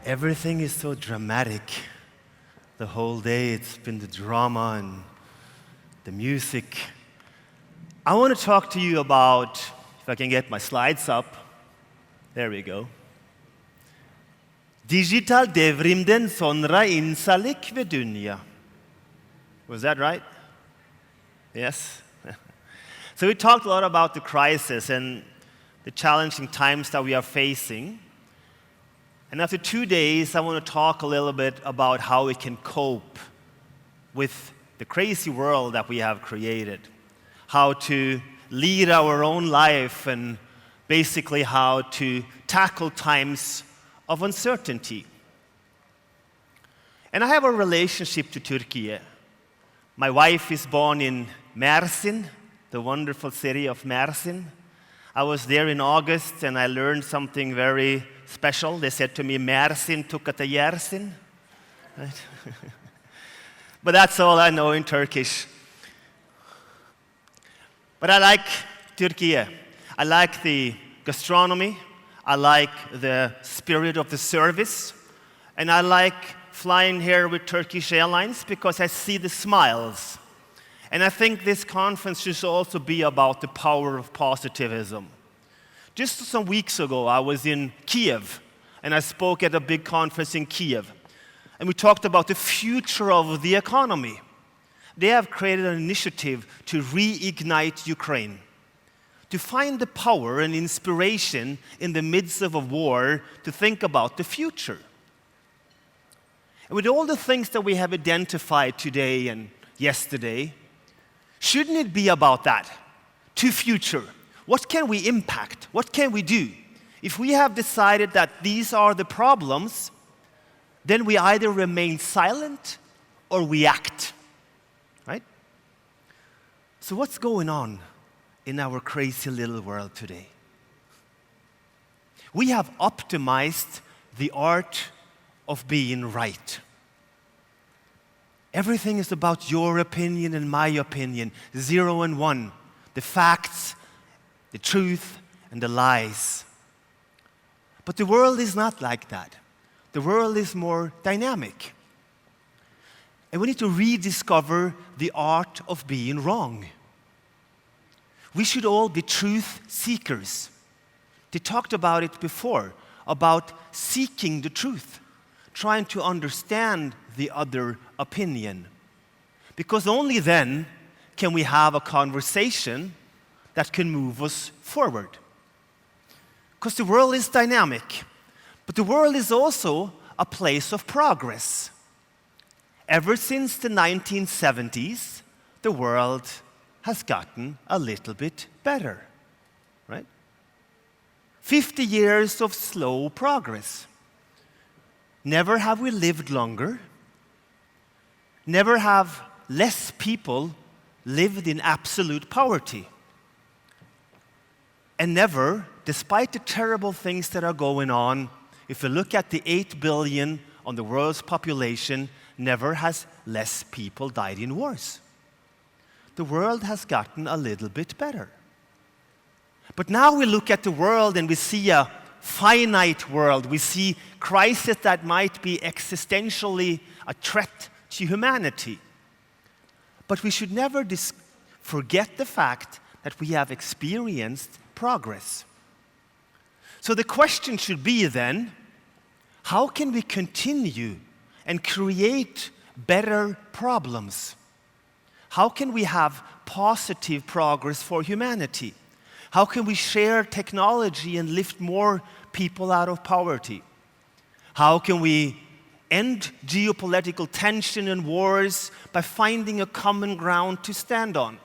Everything is so dramatic. The whole day it's been the drama and the music. I want to talk to you about, if I can get my slides up. There we go. Dijital devrimden sonra insanlık ve dünya. Was that right? Yes? So we talked a lot about the crisis and the challenging times that we are facing. And after 2 days, I want to talk a little bit about how we can cope with the crazy world that we have created. How to lead our own life and basically how to tackle times of uncertainty. And I have a relationship to Turkey. My wife is born in Mersin, the wonderful city of Mersin. I was there in August and I learned something very special. They said to me, Mersin tukata yersin. Right? But that's all I know in Turkish. But I like Turkey. I like the gastronomy. I like the spirit of the service. And I like flying here with Turkish Airlines because I see the smiles. And I think this conference should also be about the power of positivism. Just some weeks ago, I was in Kiev, and I spoke at a big conference in Kiev. And we talked about the future of the economy. They have created an initiative to reignite Ukraine, to find the power and inspiration in the midst of a war to think about the future. And with all the things that we have identified today and yesterday, shouldn't it be about that, to future? What can we impact? What can we do? If we have decided that these are the problems, then we either remain silent or we act, right? So what's going on in our crazy little world today? We have optimized the art of being right. Everything is about your opinion and my opinion, 0 and 1, the facts, the truth, and the lies. But the world is not like that. The world is more dynamic. And we need to rediscover the art of being wrong. We should all be truth seekers. They talked about it before, about seeking the truth, trying to understand the other opinion. Because only then can we have a conversation that can move us forward. Because the world is dynamic, but the world is also a place of progress. Ever since the 1970s, the world has gotten a little bit better, right? 50 years of slow progress. Never have we lived longer. Never have less people lived in absolute poverty. And never, despite the terrible things that are going on, if you look at the 8 billion on the world's population, never has less people died in wars. The world has gotten a little bit better. But now we look at the world and we see a finite world. We see crises that might be existentially a threat to humanity. But we should never forget the fact that we have experienced progress. So the question should be then, how can we continue and create better problems? How can we have positive progress for humanity? How can we share technology and lift more people out of poverty? How can we end geopolitical tension and wars by finding a common ground to stand on?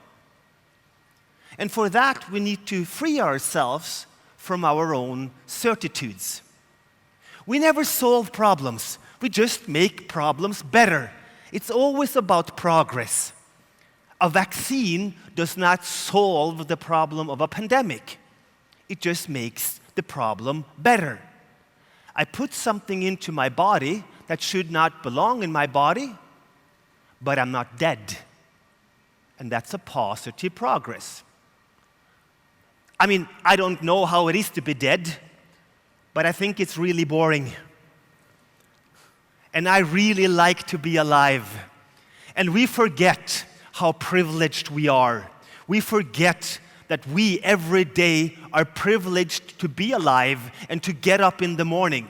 And for that, we need to free ourselves from our own certitudes. We never solve problems. We just make problems better. It's always about progress. A vaccine does not solve the problem of a pandemic. It just makes the problem better. I put something into my body that should not belong in my body, but I'm not dead. And that's a positive progress. I mean, I don't know how it is to be dead, but I think it's really boring. And I really like to be alive. And we forget how privileged we are. We forget that we every day are privileged to be alive and to get up in the morning.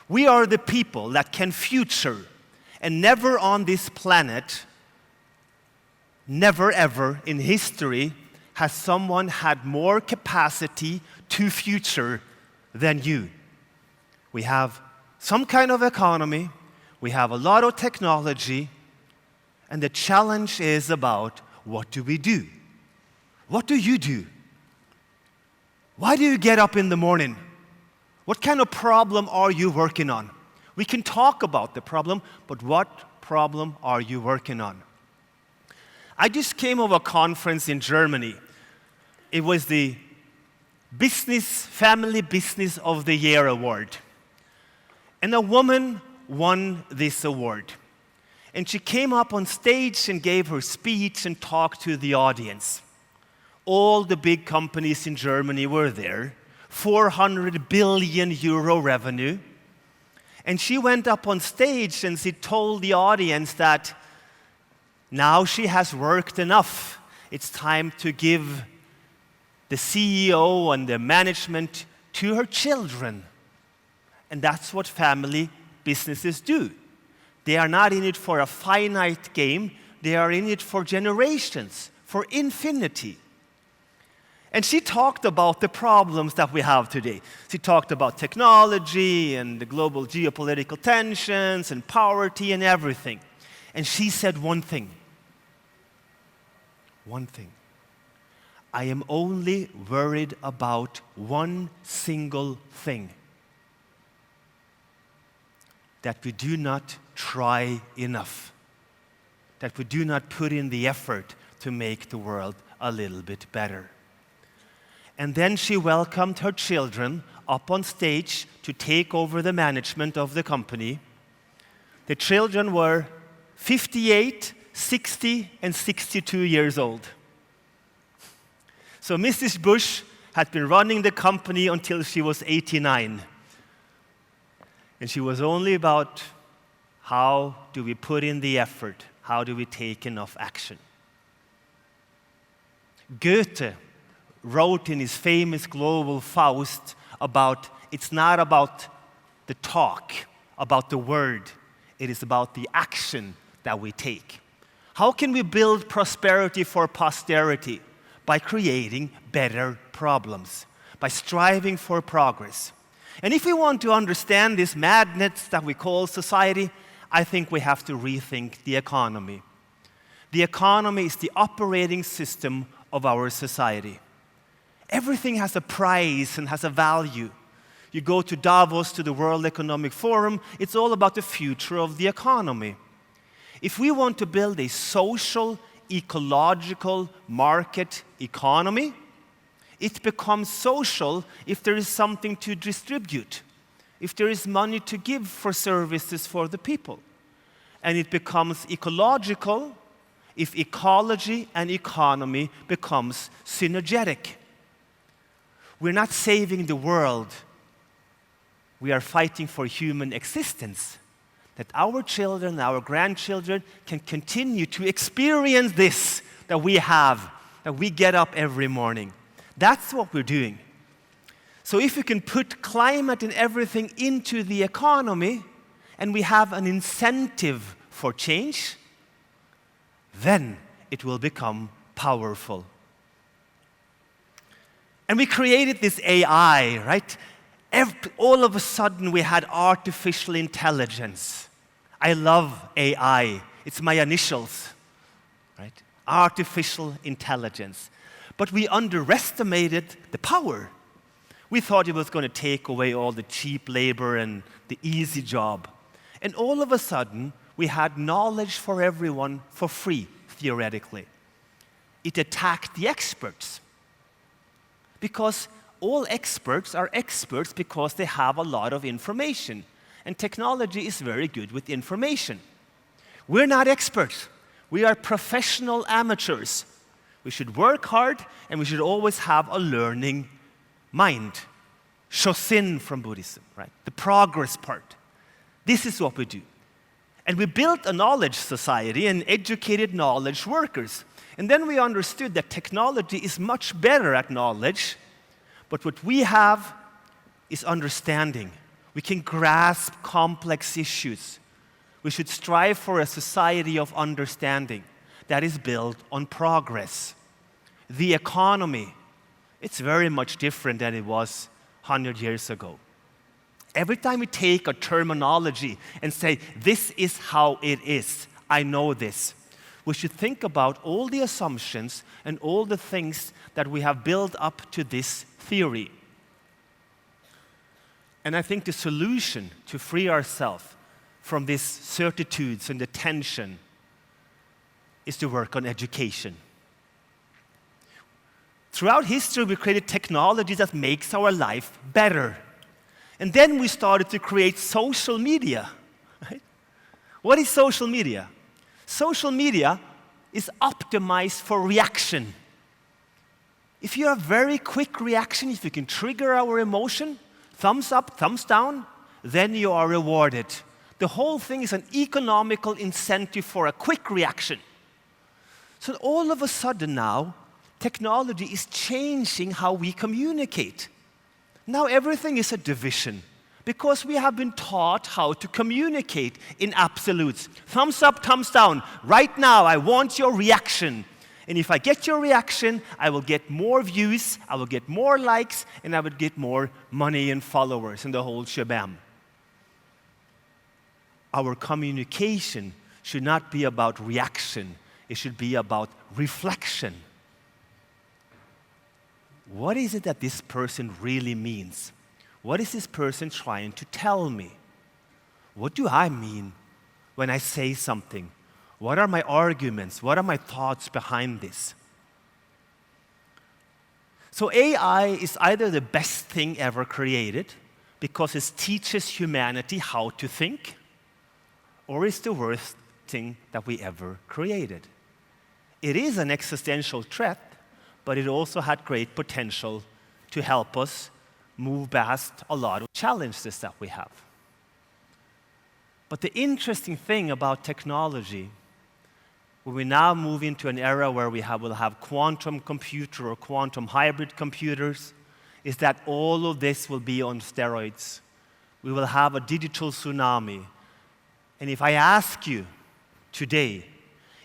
We are the people that can future. And never on this planet, never ever in history, has someone had more capacity to future than you. We have some kind of economy, we have a lot of technology, and the challenge is about what do we do? What do you do? Why do you get up in the morning? What kind of problem are you working on? We can talk about the problem, but what problem are you working on? I just came over a conference in Germany. It was the Family Business of the Year award. And a woman won this award. And she came up on stage and gave her speech and talked to the audience. All the big companies in Germany were there, 400 billion euro revenue. And she went up on stage and she told the audience that now she has worked enough. It's time to give the CEO and the management to her children. And that's what family businesses do. They are not in it for a finite game. They are in it for generations, for infinity. And she talked about the problems that we have today. She talked about technology and the global geopolitical tensions and poverty and everything. And she said one thing. One thing. I am only worried about one single thing. That we do not try enough. That we do not put in the effort to make the world a little bit better. And then she welcomed her children up on stage to take over the management of the company. The children were 58, 60, and 62 years old. So Mrs. Bush had been running the company until she was 89. And she was only about how do we put in the effort? How do we take enough action? Goethe wrote in his famous global Faust about it's not about the talk, about the word. It is about the action that we take. How can we build prosperity for posterity? By creating better problems, by striving for progress. And if we want to understand this madness that we call society, I think we have to rethink the economy. The economy is the operating system of our society. Everything has a price and has a value. You go to Davos, to the World Economic Forum, it's all about the future of the economy. If we want to build a social, ecological market economy, it becomes social if there is something to distribute, if there is money to give for services for the people. And it becomes ecological if ecology and economy becomes synergetic. We're not saving the world. We are fighting for human existence. That our children, our grandchildren can continue to experience this that we have, that we get up every morning. That's what we're doing. So if we can put climate and everything into the economy, and we have an incentive for change, then it will become powerful. And we created this AI, right? All of a sudden we had artificial intelligence. I love AI. It's my initials, right? Artificial intelligence. But we underestimated the power. We thought it was going to take away all the cheap labor and the easy job. And all of a sudden, we had knowledge for everyone for free, theoretically. It attacked the experts. Because all experts are experts because they have a lot of information. And technology is very good with information. We're not experts. We are professional amateurs. We should work hard, and we should always have a learning mind. Shosin from Buddhism, right? The progress part. This is what we do. And we built a knowledge society and educated knowledge workers. And then we understood that technology is much better at knowledge, but what we have is understanding. We can grasp complex issues. We should strive for a society of understanding that is built on progress. The economy, it's very much different than it was 100 years ago. Every time we take a terminology and say, this is how it is, I know this, we should think about all the assumptions and all the things that we have built up to this theory. And I think the solution to free ourselves from these certitudes and the tension is to work on education. Throughout history, we created technology that makes our life better. And then we started to create social media. Right? What is social media? Social media is optimized for reaction. If you have very quick reaction, if you can trigger our emotion, thumbs up, thumbs down, then you are rewarded. The whole thing is an economical incentive for a quick reaction. So all of a sudden now, technology is changing how we communicate. Now everything is a division because we have been taught how to communicate in absolutes. Thumbs up, thumbs down. Right now, I want your reaction. And if I get your reaction, I will get more views, I will get more likes, and I will get more money and followers and the whole shabam. Our communication should not be about reaction. It should be about reflection. What is it that this person really means? What is this person trying to tell me? What do I mean when I say something? What are my arguments? What are my thoughts behind this? So AI is either the best thing ever created because it teaches humanity how to think, or it's the worst thing that we ever created. It is an existential threat, but it also had great potential to help us move past a lot of challenges that we have. But the interesting thing about technology, when we now move into an era where will have quantum computer or quantum hybrid computers, is that all of this will be on steroids. We will have a digital tsunami. And if I ask you today,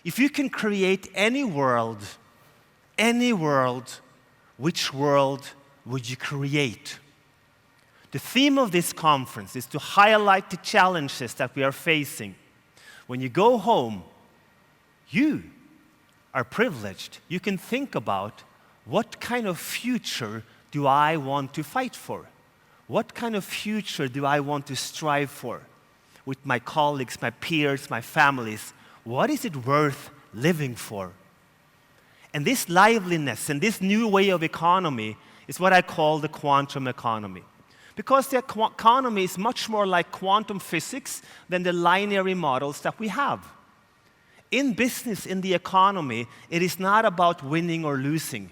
if you can create any world, which world would you create? The theme of this conference is to highlight the challenges that we are facing. When you go home, you are privileged. You can think about what kind of future do I want to fight for? What kind of future do I want to strive for with my colleagues, my peers, my families? What is it worth living for? And this liveliness and this new way of economy is what I call the quantum economy. Because the economy is much more like quantum physics than the linear models that we have. In business, in the economy, it is not about winning or losing.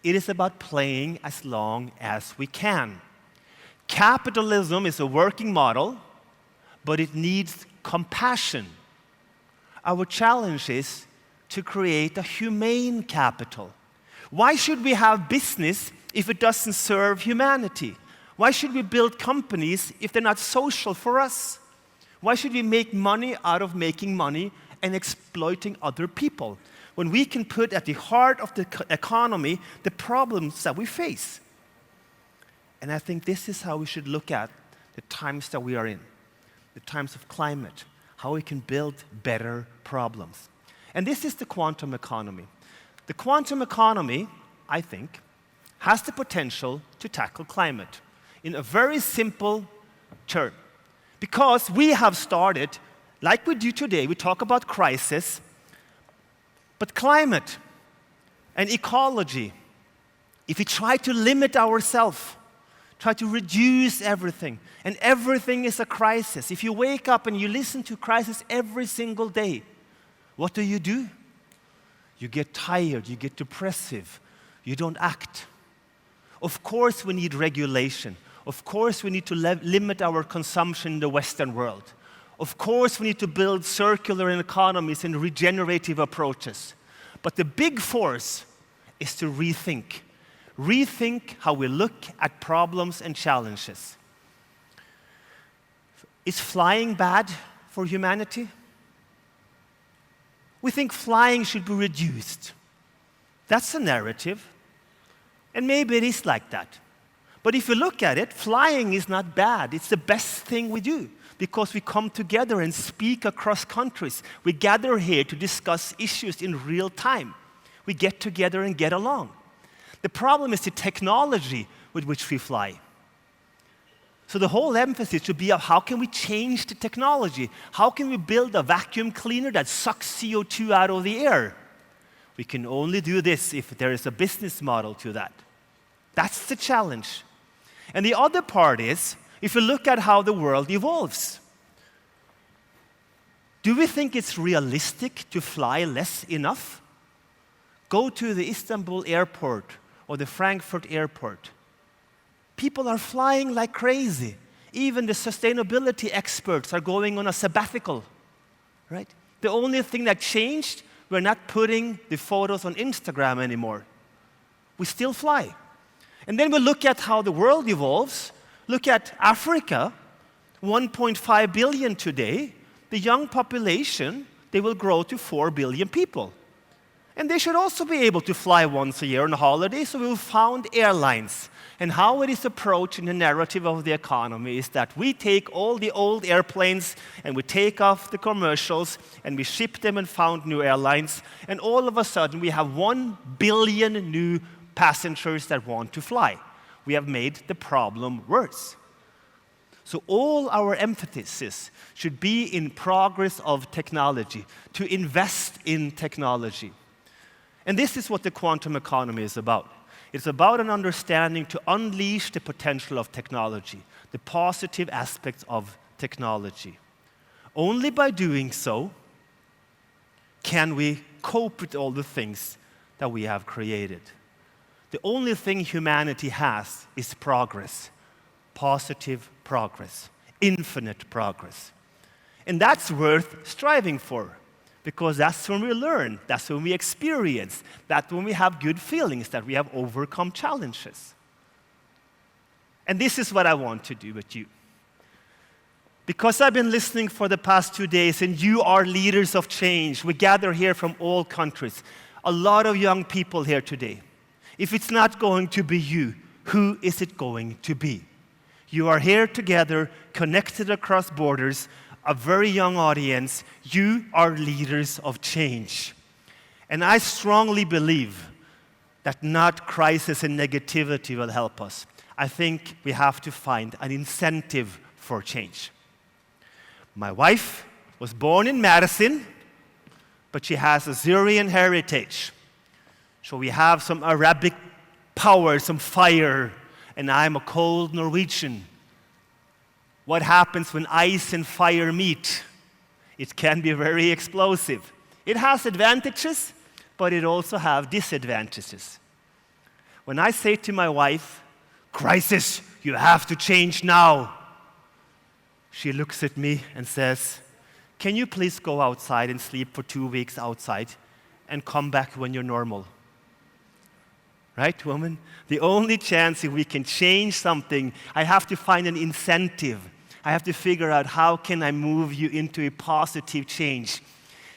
It is about playing as long as we can. Capitalism is a working model, but it needs compassion. Our challenge is to create a humane capital. Why should we have business if it doesn't serve humanity? Why should we build companies if they're not social for us? Why should we make money out of making money and exploiting other people when we can put at the heart of the economy the problems that we face? And I think this is how we should look at the times that we are in, the times of climate, how we can build better problems. And this is the quantum economy. The quantum economy, I think, has the potential to tackle climate in a very simple term. Because we have started, like we do today, we talk about crisis, but climate and ecology, if we try to limit ourselves, try to reduce everything, and everything is a crisis. If you wake up and you listen to crisis every single day, what do? You get tired, you get depressive, you don't act. Of course we need regulation. Of course we need to limit our consumption in the Western world. Of course, we need to build circular economies and regenerative approaches. But the big force is to rethink. Rethink how we look at problems and challenges. Is flying bad for humanity? We think flying should be reduced. That's the narrative. And maybe it is like that. But if you look at it, flying is not bad. It's the best thing we do because we come together and speak across countries. We gather here to discuss issues in real time. We get together and get along. The problem is the technology with which we fly. So the whole emphasis should be of how can we change the technology? How can we build a vacuum cleaner that sucks CO2 out of the air? We can only do this if there is a business model to that. That's the challenge. And the other part is, if you look at how the world evolves, do we think it's realistic to fly less enough? Go to the Istanbul airport or the Frankfurt airport. People are flying like crazy. Even the sustainability experts are going on a sabbatical, right? The only thing that changed, we're not putting the photos on Instagram anymore. We still fly. And then we look at how the world evolves. Look at Africa, 1.5 billion today. The young population, they will grow to 4 billion people. And they should also be able to fly once a year on a holiday, so we've found airlines. And how it is approached in the narrative of the economy is that we take all the old airplanes and we take off the commercials and we ship them and found new airlines. And all of a sudden, we have 1 billion new passengers that want to fly. We have made the problem worse. So all our emphasis should be in progress of technology, to invest in technology. And this is what the quantum economy is about. It's about an understanding to unleash the potential of technology, the positive aspects of technology. Only by doing so can we cope with all the things that we have created. The only thing humanity has is progress, positive progress, infinite progress. And that's worth striving for, because that's when we learn, that's when we experience, that's when we have good feelings that we have overcome challenges. And this is what I want to do with you. Because I've been listening for the past 2 days, and you are leaders of change. We gather here from all countries. A lot of young people here today. If it's not going to be you, who is it going to be? You are here together, connected across borders, a very young audience. You are leaders of change. And I strongly believe that not crisis and negativity will help us. I think we have to find an incentive for change. My wife was born in Madison, but she has a Syrian heritage. So we have some Arabic power, some fire, and I'm a cold Norwegian. What happens when ice and fire meet? It can be very explosive. It has advantages, but it also has disadvantages. When I say to my wife, "Crisis, you have to change now," she looks at me and says, "Can you please go outside and sleep for 2 weeks outside and come back when you're normal?" Right, woman? The only chance if we can change something, I have to find an incentive. I have to figure out how can I move you into a positive change.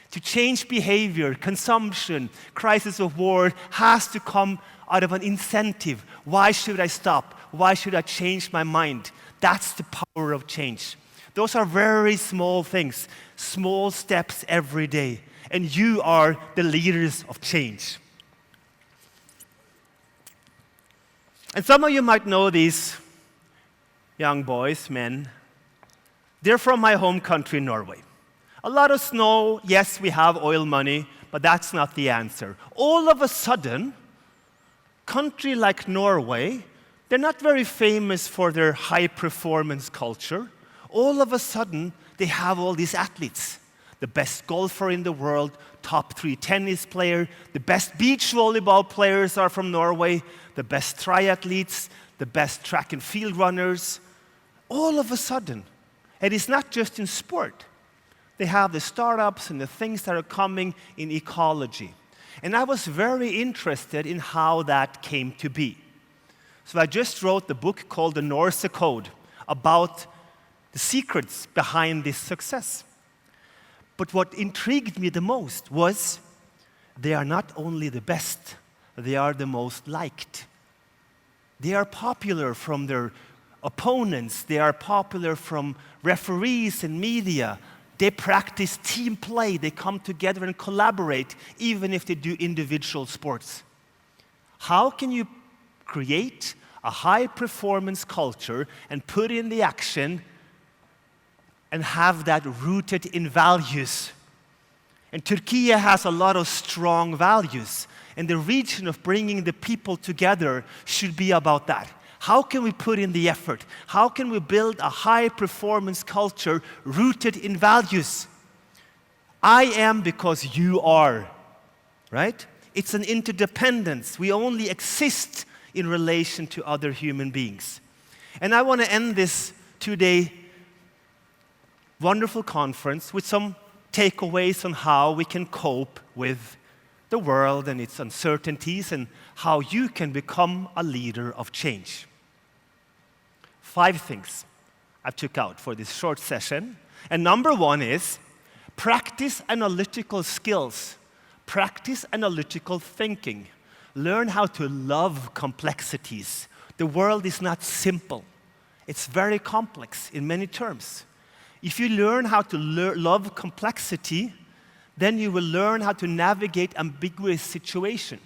To change behavior, consumption, crisis of war has to come out of an incentive. Why should I stop? Why should I change my mind? That's the power of change. Those are very small things, small steps every day. And you are the leaders of change. And some of you might know these young boys, men. They're from my home country, Norway. A lot of snow, yes, we have oil money, but that's not the answer. All of a sudden, country like Norway, they're not very famous for their high-performance culture. All of a sudden, they have all these athletes. The best golfer in the world, top 3 tennis player, the best beach volleyball players are from Norway, the best triathletes, the best track and field runners. All of a sudden, and it's not just in sport, they have the startups and the things that are coming in ecology. And I was very interested in how that came to be. So I just wrote the book called The Norse Code about the secrets behind this success. But what intrigued me the most was they are not only the best, they are the most liked. They are popular from their opponents. They are popular from referees and media. They practice team play. They come together and collaborate, even if they do individual sports. How can you create a high-performance culture and put in the action and have that rooted in values? And Turkey has a lot of strong values. And the region of bringing the people together should be about that. How can we put in the effort? How can we build a high-performance culture rooted in values? I am because you are, right? It's an interdependence. We only exist in relation to other human beings. And I want to end this two-day wonderful conference with some takeaways on how we can cope with the world and its uncertainties and how you can become a leader of change. 5 things I took out for this short session. And number 1 is practice analytical skills. Practice analytical thinking. Learn how to love complexities. The world is not simple. It's very complex in many terms. If you learn how to love complexity, then you will learn how to navigate ambiguous situations.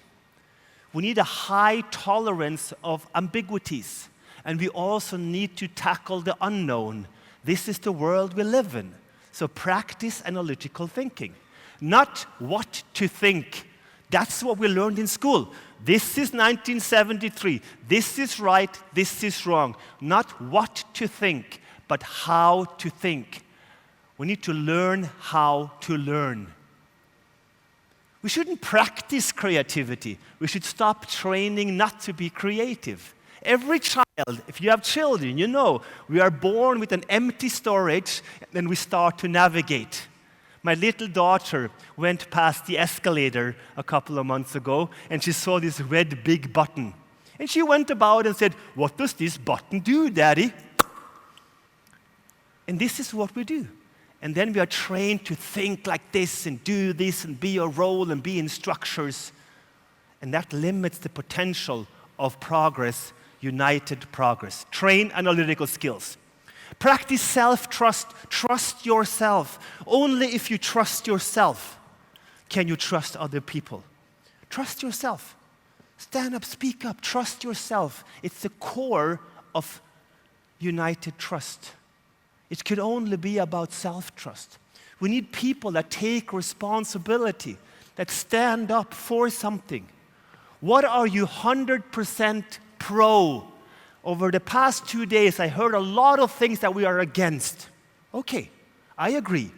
We need a high tolerance of ambiguities. And we also need to tackle the unknown. This is the world we live in. So practice analytical thinking. Not what to think. That's what we learned in school. This is 1973. This is right, this is wrong. Not what to think, but how to think. We need to learn how to learn. We shouldn't practice creativity. We should stop training not to be creative. Every child, if you have children, you know, we are born with an empty storage, and then we start to navigate. My little daughter went past the escalator a couple of months ago, and she saw this red big button. And she went about and said, "What does this button do, Daddy?" And this is what we do. And then we are trained to think like this and do this and be a role and be in structures. And that limits the potential of progress, united progress. Train analytical skills. Practice self-trust. Trust yourself. Only if you trust yourself can you trust other people. Trust yourself. Stand up, speak up, trust yourself. It's the core of united trust. It could only be about self-trust. We need people that take responsibility, that stand up for something. What are you 100% pro? Over the past 2 days, I heard a lot of things that we are against. Okay, I agree.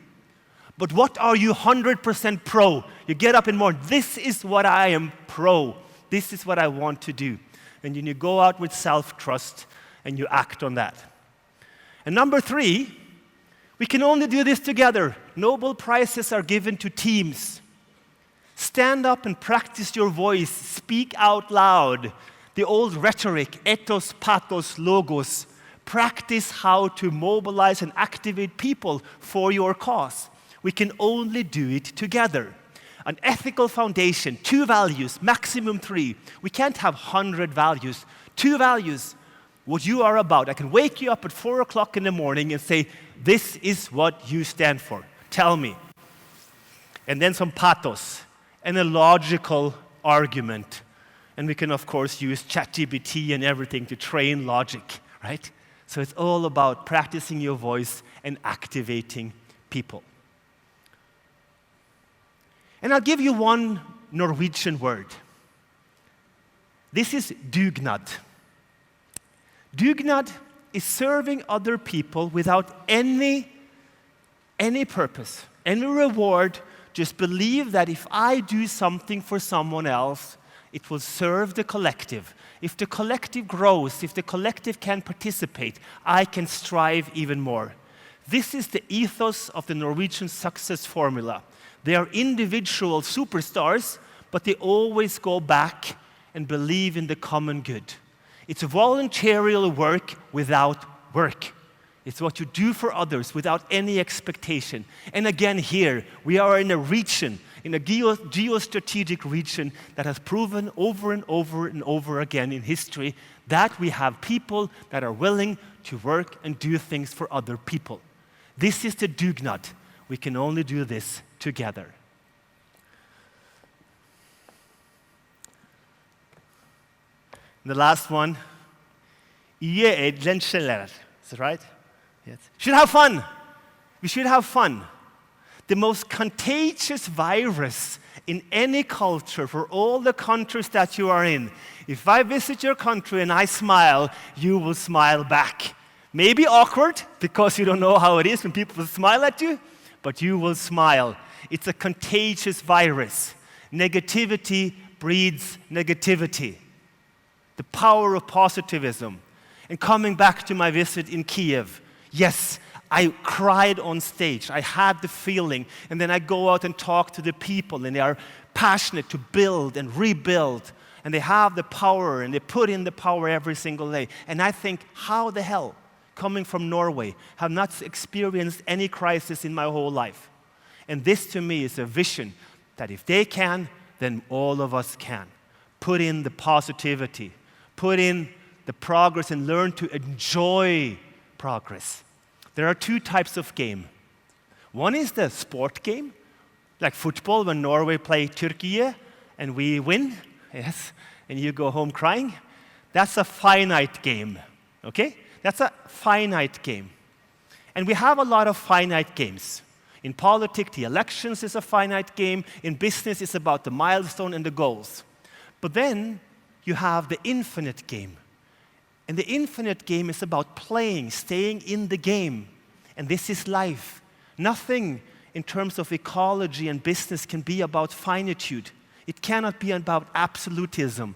But what are you 100% pro? You get up in the morning, this is what I am pro. This is what I want to do. And then you go out with self-trust and you act on that. And number 3, we can only do this together. Nobel Prizes are given to teams. Stand up and practice your voice. Speak out loud. The old rhetoric, ethos, pathos, logos. Practice how to mobilize and activate people for your cause. We can only do it together. An ethical foundation, 2 values, maximum 3. We can't have 100 values. 2 values, what you are about. I can wake you up at 4 o'clock in the morning and say, this is what you stand for. Tell me. And then some pathos and a logical argument. And we can, of course, use ChatGPT and everything to train logic, right? So it's all about practicing your voice and activating people. And I'll give you one Norwegian word. This is dugnad. Dugnad is serving other people without any purpose, any reward. Just believe that if I do something for someone else, it will serve the collective. If the collective grows, if the collective can participate, I can strive even more. This is the ethos of the Norwegian success formula. They are individual superstars, but they always go back and believe in the common good. It's voluntary work without work. It's what you do for others without any expectation. And again here, we are in a region, in a geostrategic region that has proven over and over and over again in history that we have people that are willing to work and do things for other people. This is the dugnad. We can only do this together. And the last one, is that right? Yes. Should have fun. We should have fun. The most contagious virus in any culture for all the countries that you are in. If I visit your country and I smile, you will smile back. Maybe awkward because you don't know how it is when people smile at you, but you will smile. It's a contagious virus. Negativity breeds negativity. The power of positivism. And coming back to my visit in Kiev, yes, I cried on stage. I had the feeling. And then I go out and talk to the people, and they are passionate to build and rebuild. And they have the power, and they put in the power every single day. And I think, how the hell, coming from Norway, have not experienced any crisis in my whole life. And this to me is a vision that if they can, then all of us can. Put in the positivity. Put in the progress and learn to enjoy progress. There are two types of game. One is the sport game, like football when Norway play Turkey and we win, yes, and you go home crying. That's a finite game, okay? That's a finite game. And we have a lot of finite games. In politics, the elections is a finite game. In business, it's about the milestone and the goals. But then you have the infinite game. And the infinite game is about playing, staying in the game. And this is life. Nothing in terms of ecology and business can be about finitude. It cannot be about absolutism.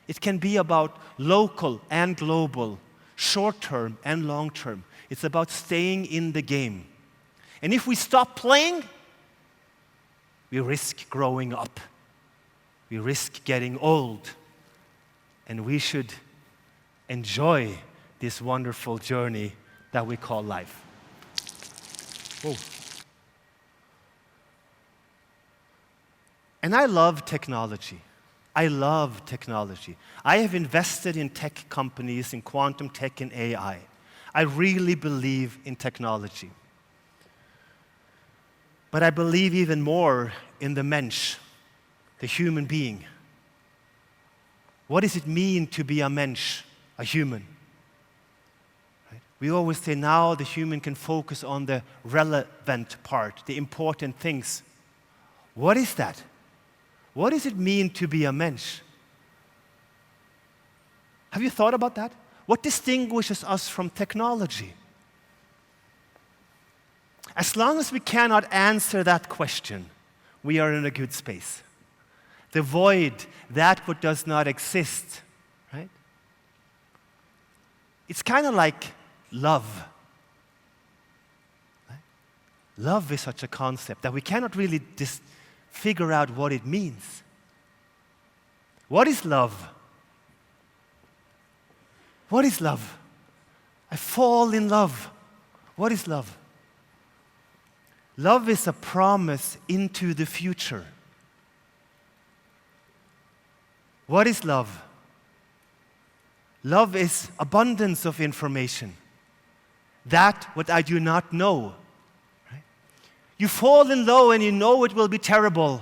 It can be about local and global, short-term and long-term. It's about staying in the game. And if we stop playing, we risk growing up. We risk getting old. And we should enjoy this wonderful journey that we call life. Whoa. And I love technology. I love technology. I have invested in tech companies, in quantum tech and AI. I really believe in technology. But I believe even more in the mensch, the human being. What does it mean to be a mensch, a human? Right? We always say now the human can focus on the relevant part, the important things. What is that? What does it mean to be a mensch? Have you thought about that? What distinguishes us from technology? As long as we cannot answer that question, we are in a good space. The void, that what does not exist, right? It's kind of like love. Right? Love is such a concept that we cannot really figure out what it means. What is love? What is love? I fall in love. What is love? Love is a promise into the future. What is love? Love is abundance of information. That what I do not know. Right? You fall in love and you know it will be terrible.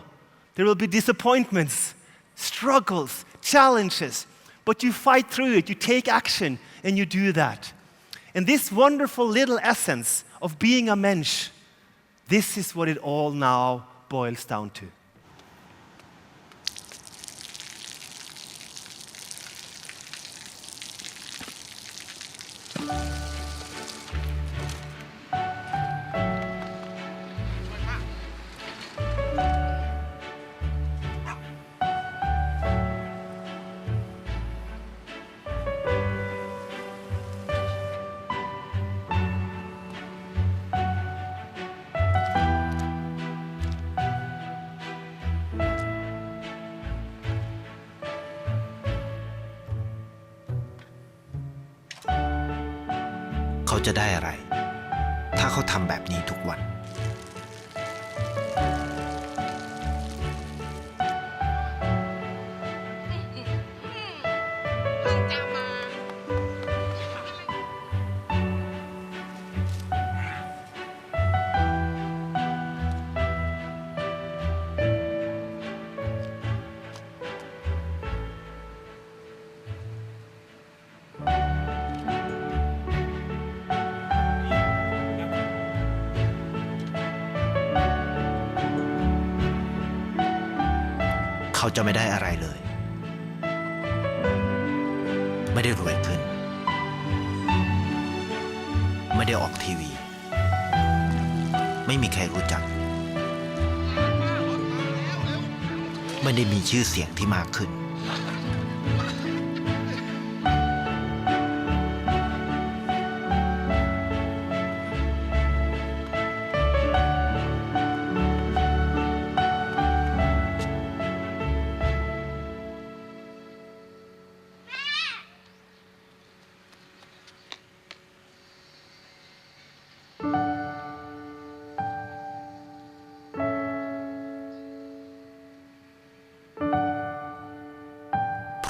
There will be disappointments, struggles, challenges. But you fight through it, you take action, and you do that. And this wonderful little essence of being a mensch, this is what it all now boils down to. เขาจะได้อะไรถ้าเขาทำแบบนี้ทุกวันเขาจะไม่ได้อะไรเลยไม่ได้รวยขึ้นไม่ได้ออกทีวีไม่มีใครรู้จักไม่ได้มีชื่อเสียงที่มากขึ้น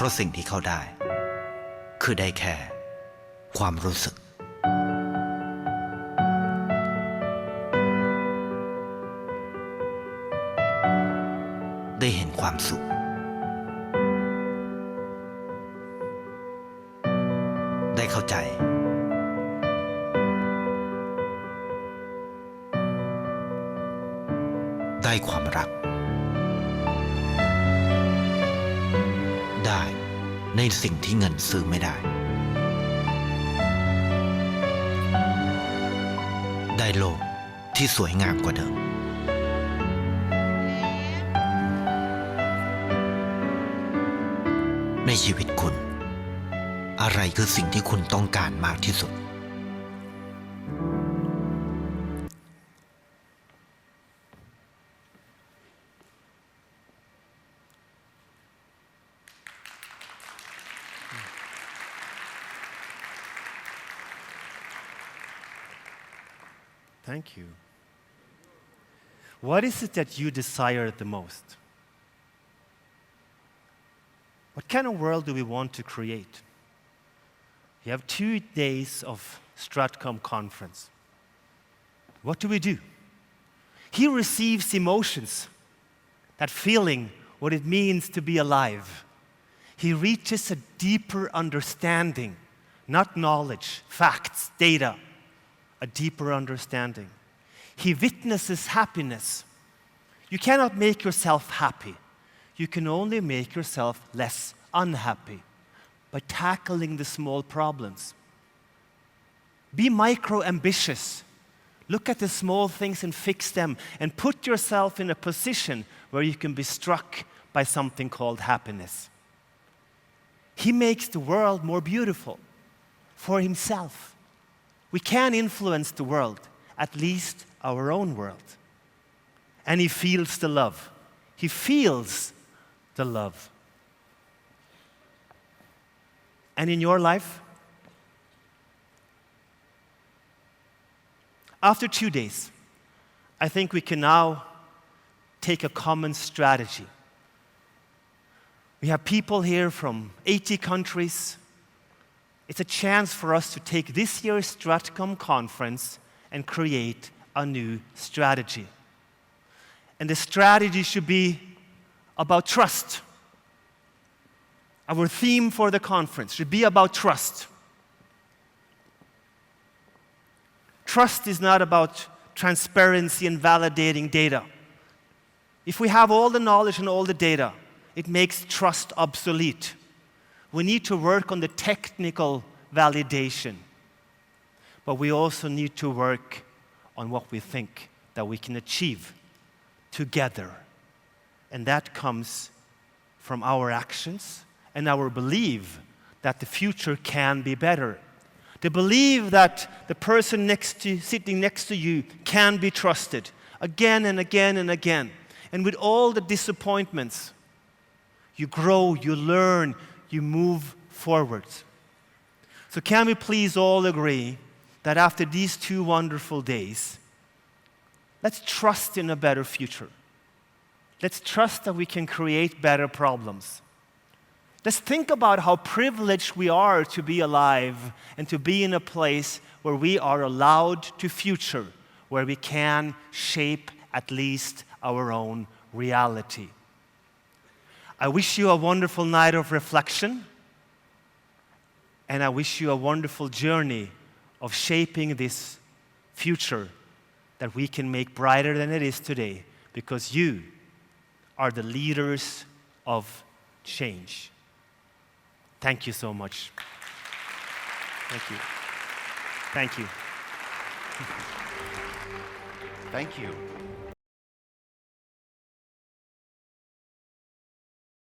เพราะสิ่งที่เขาได้คือได้แค่ความรู้สึกได้เห็นความสุขได้เข้าใจได้ความรักได้ในสิ่งที่เงินซื้อไม่ได้ได้โลกที่สวยงามกว่าเดิมในชีวิตคุณอะไรคือสิ่งที่คุณต้องการมากที่สุดThank you. What is it that you desire the most? What kind of world do we want to create? You have 2 days of Stratcom conference. What do? He receives emotions, that feeling, what it means to be alive. He reaches a deeper understanding, not knowledge, facts, data, a deeper understanding. He witnesses happiness. You cannot make yourself happy. You can only make yourself less unhappy by tackling the small problems. Be micro-ambitious. Look at the small things and fix them, and put yourself in a position where you can be struck by something called happiness. He makes the world more beautiful for himself. We can influence the world, at least our own world. And he feels the love. He feels the love. And in your life, after 2 days, I think we can now take a common strategy. We have people here from 80 countries. It's a chance for us to take this year's Stratcom conference and create a new strategy. And the strategy should be about trust. Our theme for the conference should be about trust. Trust is not about transparency and validating data. If we have all the knowledge and all the data, it makes trust obsolete. We need to work on the technical validation, but we also need to work on what we think that we can achieve together. And that comes from our actions and our belief that the future can be better. The belief that the person sitting next to you can be trusted again and again and again. And with all the disappointments, you grow, you learn, you move forward. So can we please all agree that after these 2 wonderful days, let's trust in a better future. Let's trust that we can create better problems. Let's think about how privileged we are to be alive and to be in a place where we are allowed to future, where we can shape at least our own reality. I wish you a wonderful night of reflection, and I wish you a wonderful journey of shaping this future that we can make brighter than it is today, because you are the leaders of change. Thank you so much. Thank you. Thank you. Thank you.